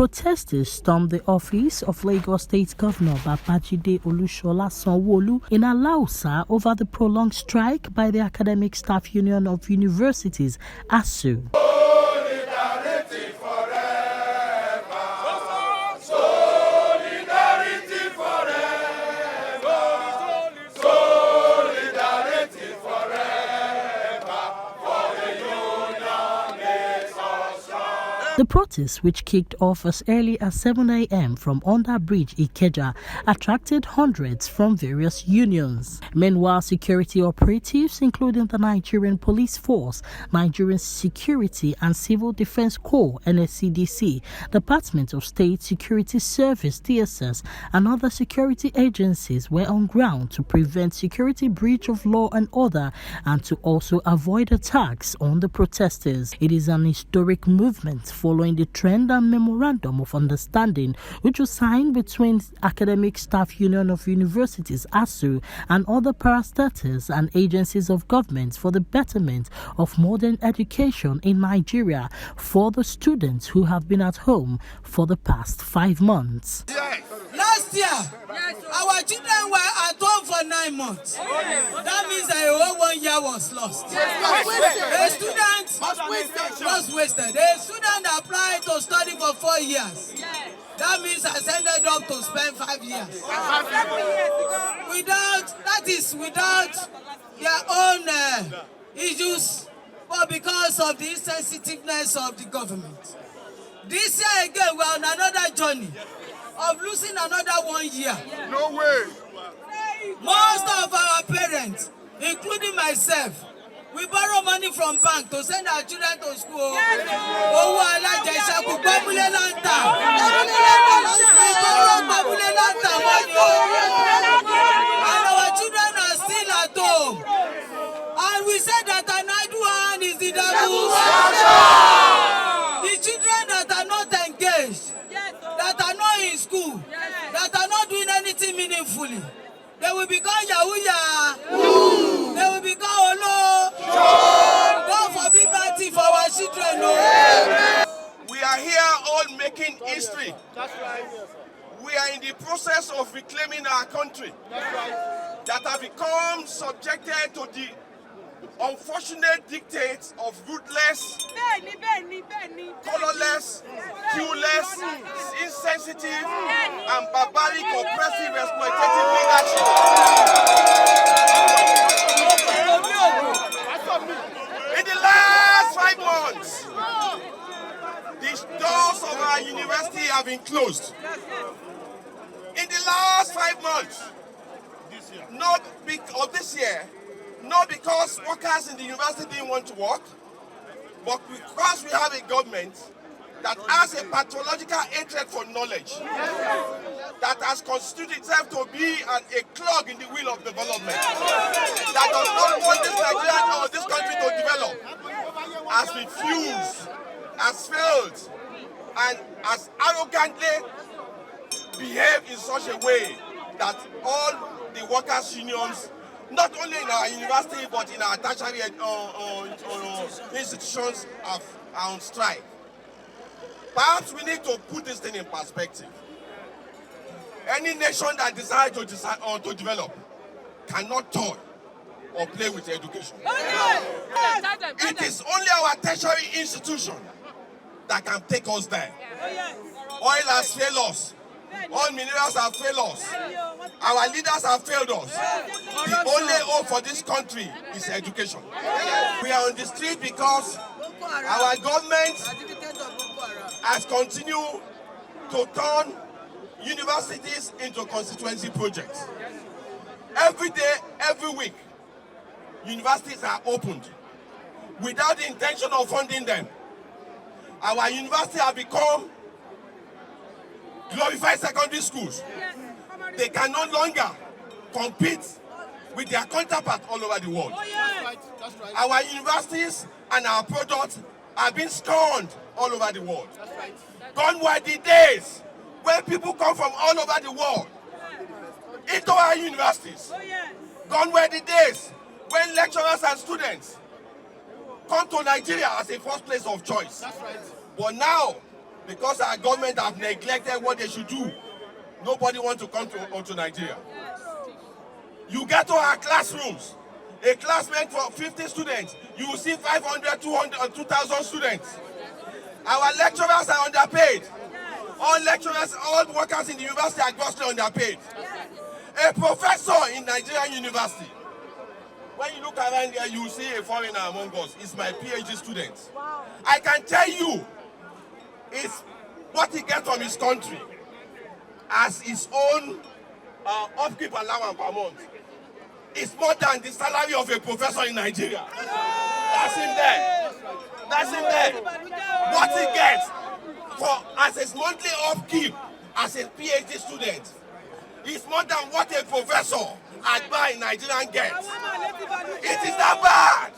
Protesters stormed the office of Lagos State Governor Babajide Sanwo Olu in Alausa over the prolonged strike by the Academic Staff Union of Universities, Asuu. The protest, which kicked off as early as 7 a.m. from under bridge Ikeja, attracted hundreds from various unions. Meanwhile, security operatives, including the Nigerian Police Force, Nigerian Security and Civil Defense Corps (NSCDC), Department of State Security Service (DSS), and other security agencies were on ground to prevent security breach of law and order and to also avoid attacks on the protesters. It is an historic movement following the trend and memorandum of understanding which was signed between Academic Staff Union of Universities (ASUU) and other parastatals and agencies of government for the betterment of modern education in Nigeria for the students who have been at home for the past 5 months. Last year, our children were at home for 9 months. That means that a whole 1 year was lost. A student was wasted. A student applied to study for 4 years. That means I ended up to spend 5 years. Without their own issues, but because of the insensitiveness of the government. This year again, we are on another journey of losing another 1 year. No way. Most of our parents, including myself, we borrow money from bank to send our children to school. And our children are still at home. And we said that an idle hand is the devil's. The children that are not engaged, that are not in school, that are not doing anything meaningfully, they will become Yahoo. They will become Olo. God forbid bad thing for our children. We are here all making history. We are in the process of reclaiming our country that have become subjected to the unfortunate dictates of ruthless, colorless, viewless, insensitive, and barbaric, oppressive, exploitative leadership. In the last 5 months, the doors of our university have been closed. In the last 5 months, not because workers in the university didn't want to work, but because we have a government that has a pathological hatred for knowledge, that has constituted itself to be a clog in the wheel of development, that does not want this Nigeria or this country to develop, has refused, has failed, and has arrogantly behaved in such a way that all the workers' unions, not only in our university but in our tertiary institutions, are on strike. Perhaps we need to put this thing in perspective. Any nation that decides to develop cannot toy or play with education. It is only our tertiary institution that can take us there. Oil has failed us. All minerals have failed us. Our leaders have failed us. The only hope for this country is education. We are on the street because our government has continued to turn universities into constituency projects. Every day, every week, universities are opened without the intention of funding them. Our universities have become glorified secondary schools. They can no longer compete with their counterparts all over the world. That's right. Our universities and our products have been scorned all over the world. Gone were the days when people come from all over the world into our universities. Gone were the days when lecturers and students come to Nigeria as a first place of choice. But now, because our government have neglected what they should do, nobody wants to come to Nigeria. You get to our classrooms, a class meant for 50 students, you will see 500, 200, or 2,000 students. Our lecturers are underpaid. All lecturers, all workers in the university are grossly underpaid. A professor in Nigerian university, when you look around here, you will see a foreigner among us. It's my PhD student. Wow. I can tell you, it's what he gets from his country as his own upkeep allowance per month. It's more than the salary of a professor in Nigeria. That's him there. That's him there. What he gets as his monthly upkeep as a PhD student is more than what a professor at bar in Nigeria gets. It is that bad.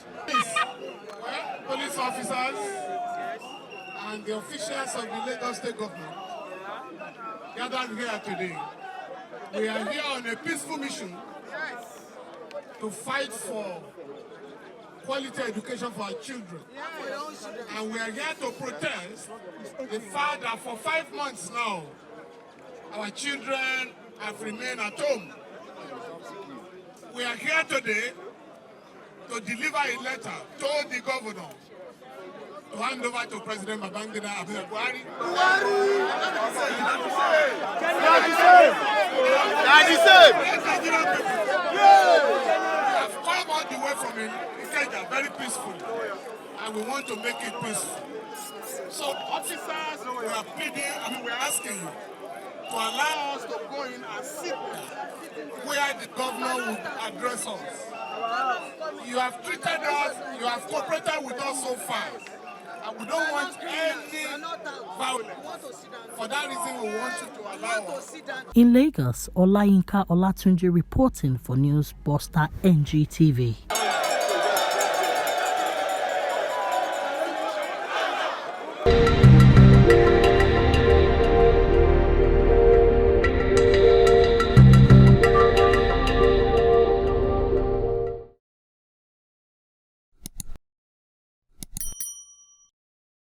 Police officers and the officials of the Lagos State government gathered here today. We are here on a peaceful mission to fight for quality education for our children. And we are here to protest the fact that for 5 months now, our children have remained at home. We are here today to deliver a letter to the governor to hand over to President Babangida Buhari. We have come all the way from Ikeja very peacefully, and we want to make it peaceful. So officers, we are pleading, we are asking you to allow us to go in and sit where the governor will address us. You have treated us, you have cooperated with us so far, and we don't want any violence. For that reason, we want you to allow us. In Lagos, Olayinka Olatunji reporting for News Buster NGTV.